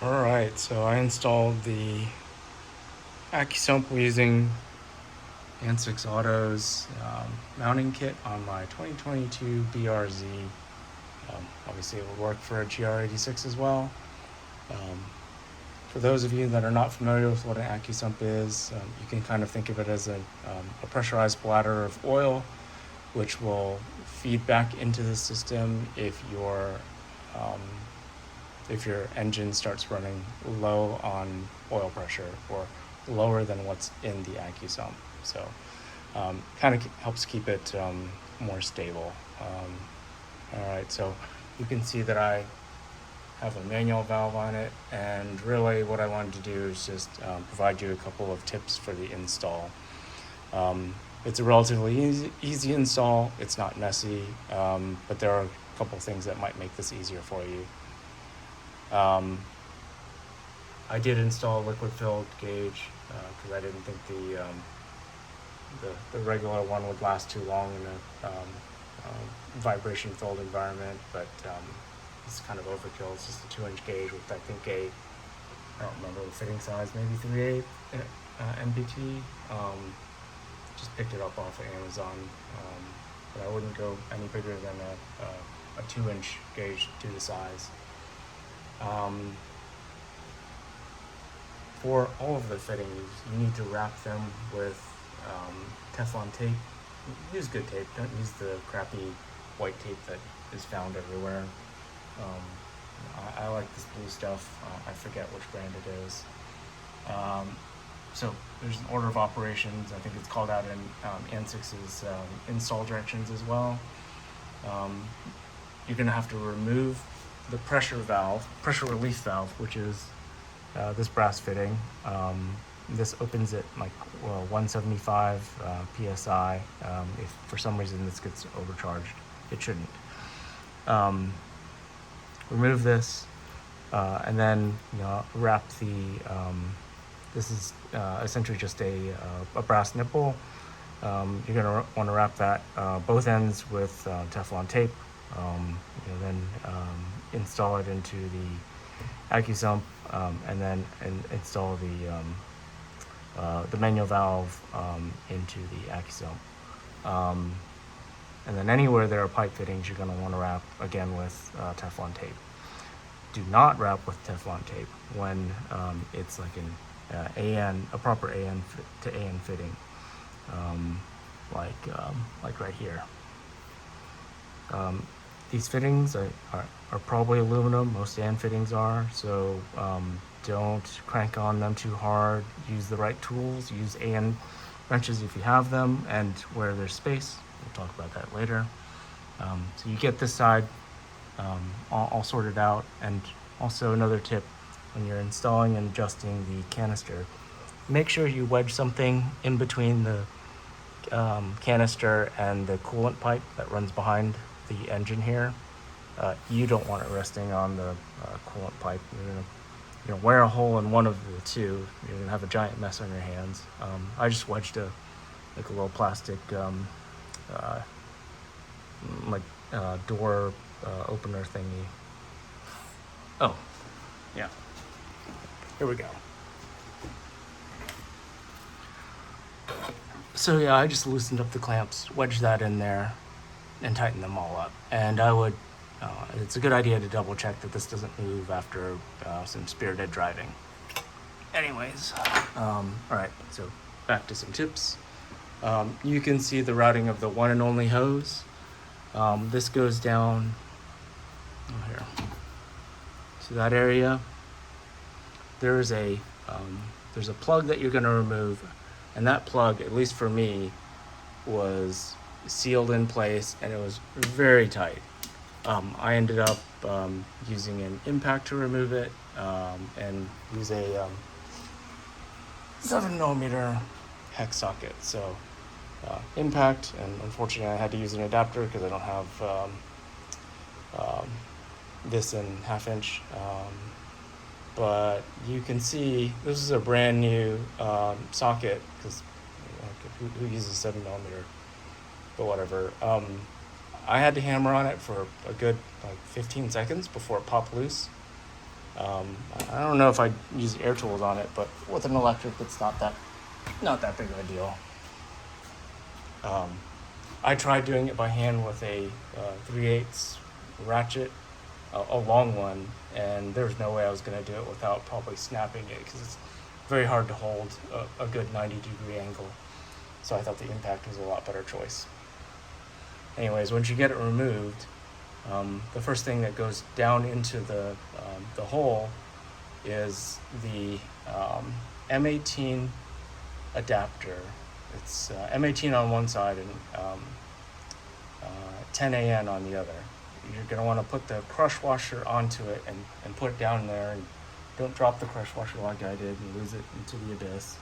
Alright, so I installed the Accusump using Ansix Auto's mounting kit on my 2022 BRZ. Obviously it would work for a GR86 as well. Um, for those of you that are not familiar with what an Accusump is, you can kind of think of it as a pressurized bladder of oil, which will feed back into the system um, if your engine starts running low on oil pressure or lower than what's in the Accusump. So kind of helps keep it more stable. All right, so you can see that I have a manual valve on it, and really what I wanted to do is just provide you a couple of tips for the install. It's a relatively easy install. It's not messy, but there are a couple things that might make this easier for you. I did install a liquid filled gauge because I didn't think the regular one would last too long in a vibration filled environment, but it's kind of overkill. It's just a 2-inch gauge with I think I don't remember the fitting size, maybe 3/8 MPT. Just picked it up off of Amazon, but I wouldn't go any bigger than a 2-inch gauge due to size. For all of the fittings, you need to wrap them with Teflon tape. Use good tape. Don't use the crappy white tape that is found everywhere. I like this blue stuff. I forget which brand it is. So there's an order of operations. I think it's called out in Ansix's install directions as well. You're going to have to remove the pressure relief valve, which is this brass fitting. This opens at like 175 psi. If for some reason this gets overcharged, it shouldn't. Remove this, and then wrap the. This is essentially just a brass nipple. You're gonna want to wrap that both ends with Teflon tape. Then install it into the Accusump, and then install the manual valve into the Accusump. And then anywhere there are pipe fittings, you're going to want to wrap again with Teflon tape. Do not wrap with Teflon tape when it's like a proper AN to AN fitting, like right here. These fittings are probably aluminum. Most AN fittings are, so don't crank on them too hard. Use the right tools. Use AN wrenches if you have them, and where there's space. We'll talk about that later. So you get this side all sorted out. And also another tip, when you're installing and adjusting the canister, make sure you wedge something in between the canister and the coolant pipe that runs behind the engine here. You don't want it resting on the coolant pipe. You're gonna wear a hole in one of the two. You're gonna have a giant mess on your hands. I just wedged a little plastic door opener thingy. Oh, yeah. Here we go. So yeah, I just loosened up the clamps, wedged that in there, and tightened them all up. And it's a good idea to double check that this doesn't move after some spirited driving. Anyways, all right, so back to some tips. You can see the routing of the one and only hose. This goes down here to that area. There's a plug that you're going to remove, and that plug, at least for me, was sealed in place, and it was very tight. I ended up using an impact to remove it, and use a 7mm hex socket. So impact, and unfortunately I had to use an adapter because I don't have this in 1/2 inch. But you can see this is a brand new socket, because who uses 7mm, but whatever. I had to hammer on it for a good 15 seconds before it popped loose. I don't know if I'd use air tools on it, but with an electric, it's not that big of a deal. I tried doing it by hand with a 3/8 ratchet, a long one, and there's no way I was going to do it without probably snapping it, because it's very hard to hold a good 90-degree angle. So I thought the impact was a lot better choice. Anyways, once you get it removed, the first thing that goes down into the hole is the M18 adapter. It's M18 on one side and 10AN on the other. You're going to want to put the crush washer onto it and put it down there, and don't drop the crush washer like I did and lose it into the abyss.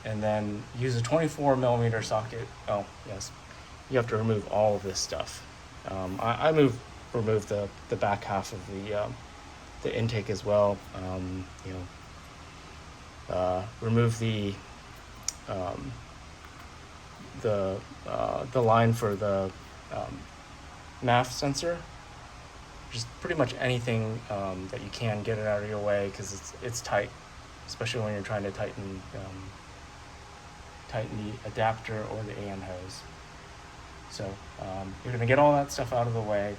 And then use a 24mm socket. Oh, yes. You have to remove all of this stuff. I remove the back half of the intake as well. Remove the line for the MAF sensor. Just pretty much anything that you can, get it out of your way, because it's tight, especially when you're trying to tighten the adapter or the AN hose. So you're going to get all that stuff out of the way.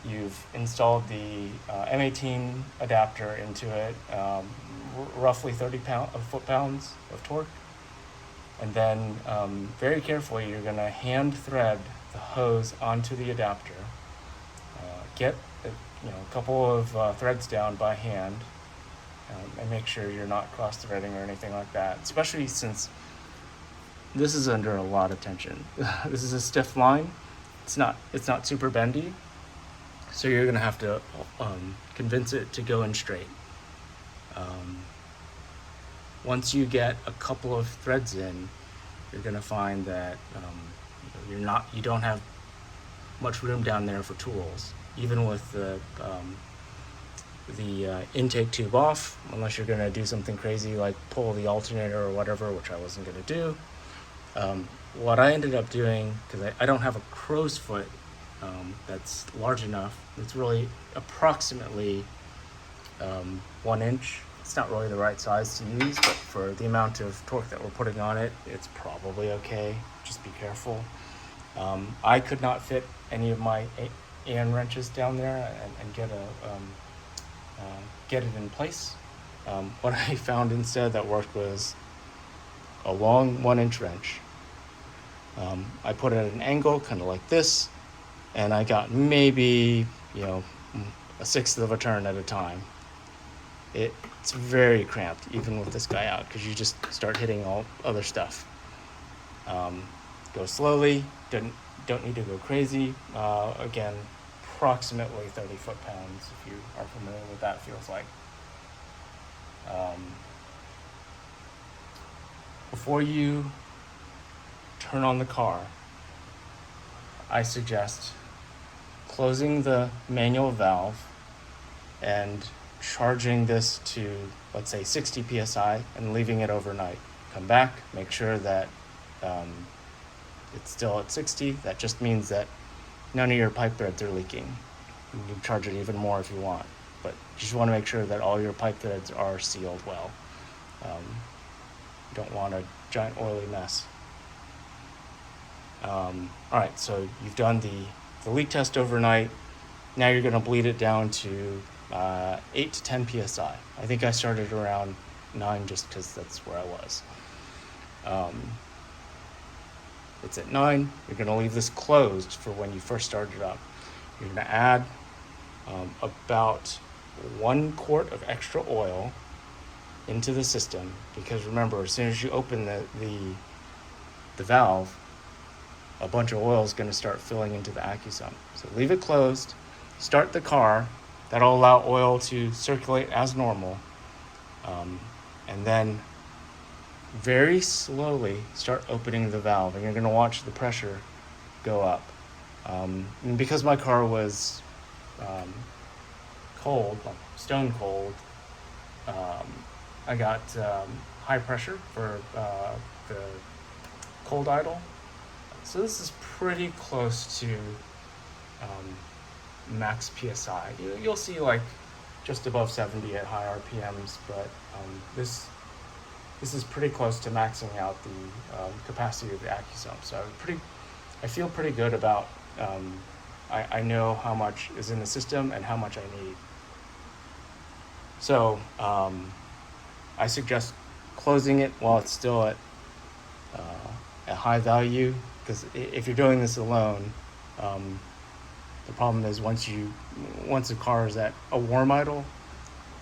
You've installed the M18 adapter into it, roughly 30 foot-pounds of torque. And then very carefully, you're going to hand thread the hose onto the adapter. Get a couple of threads down by hand, and make sure you're not cross-threading or anything like that, especially since this is under a lot of tension. This is a stiff line. It's not super bendy, so you're going to have to convince it to go in straight. Once you get a couple of threads in, you're going to find that you don't have much room down there for tools, even with the intake tube off, unless you're going to do something crazy like pull the alternator or whatever, which I wasn't going to do. What I ended up doing, because I don't have a crow's foot that's large enough, it's really approximately 1 inch. It's not really the right size to use, but for the amount of torque that we're putting on it, it's probably okay. Just be careful. I could not fit any of my AN wrenches down there and get it in place. What I found instead that worked was a long 1 inch wrench. I put it at an angle, kind of like this, and I got maybe, a sixth of a turn at a time. It's very cramped, even with this guy out, because you just start hitting all other stuff. Go slowly, don't need to go crazy. Again, approximately 30 foot-pounds, if you are familiar with what that feels like. Before you turn on the car, I suggest closing the manual valve and charging this to, let's say, 60 psi and leaving it overnight. Come back, make sure that it's still at 60. That just means that none of your pipe threads are leaking. You can charge it even more if you want, but you just want to make sure that all your pipe threads are sealed well. You don't want a giant oily mess. All right, so you've done the leak test overnight. Now you're going to bleed it down to 8 to 10 psi. I think I started around 9 just because that's where I was. It's at 9. You're going to leave this closed for when you first start it up. You're going to add about 1 quart of extra oil into the system, because remember, as soon as you open the valve, a bunch of oil is going to start filling into the Accusump. So leave it closed, start the car. That'll allow oil to circulate as normal, and then very slowly start opening the valve, and you're going to watch the pressure go up. And because my car was cold, like stone cold, I got high pressure for the cold idle. So this is pretty close to max PSI. You'll see like just above 70 at high RPMs, but this is pretty close to maxing out the capacity of the Accusump. So I feel pretty good about, I know how much is in the system and how much I need. So I suggest closing it while it's still at a high value, because if you're doing this alone, the problem is once the car is at a warm idle,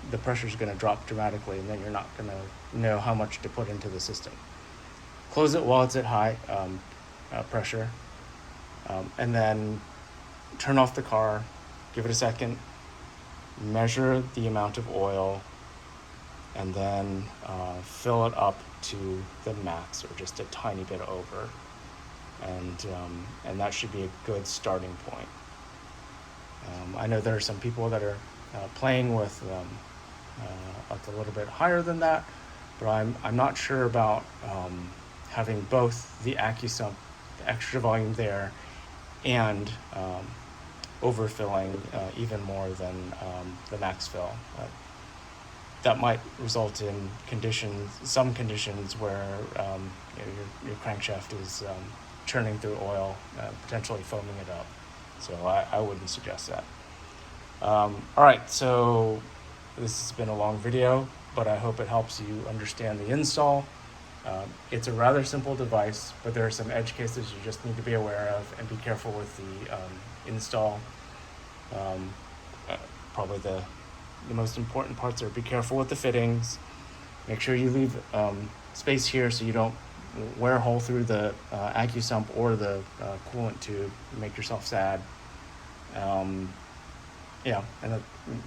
the pressure is going to drop dramatically, and then you're not going to know how much to put into the system. Close it while it's at high pressure, and then turn off the car, give it a second, measure the amount of oil, and then fill it up to the max or just a tiny bit over, and that should be a good starting point. I know there are some people that are playing with like a little bit higher than that, but I'm not sure about having both the Accusump, the extra volume there, and overfilling even more than the max fill. That might result in some conditions where your crankshaft is churning through oil, potentially foaming it up. So I wouldn't suggest that. All right, so this has been a long video, but I hope it helps you understand the install. It's a rather simple device, but there are some edge cases you just need to be aware of, and be careful with the install. Probably the most important parts are be careful with the fittings. Make sure you leave space here so you don't wear a hole through the Accusump or the coolant tube, make yourself sad. Yeah, and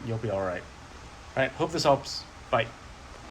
you'll be all right. All right, hope this helps. Bye.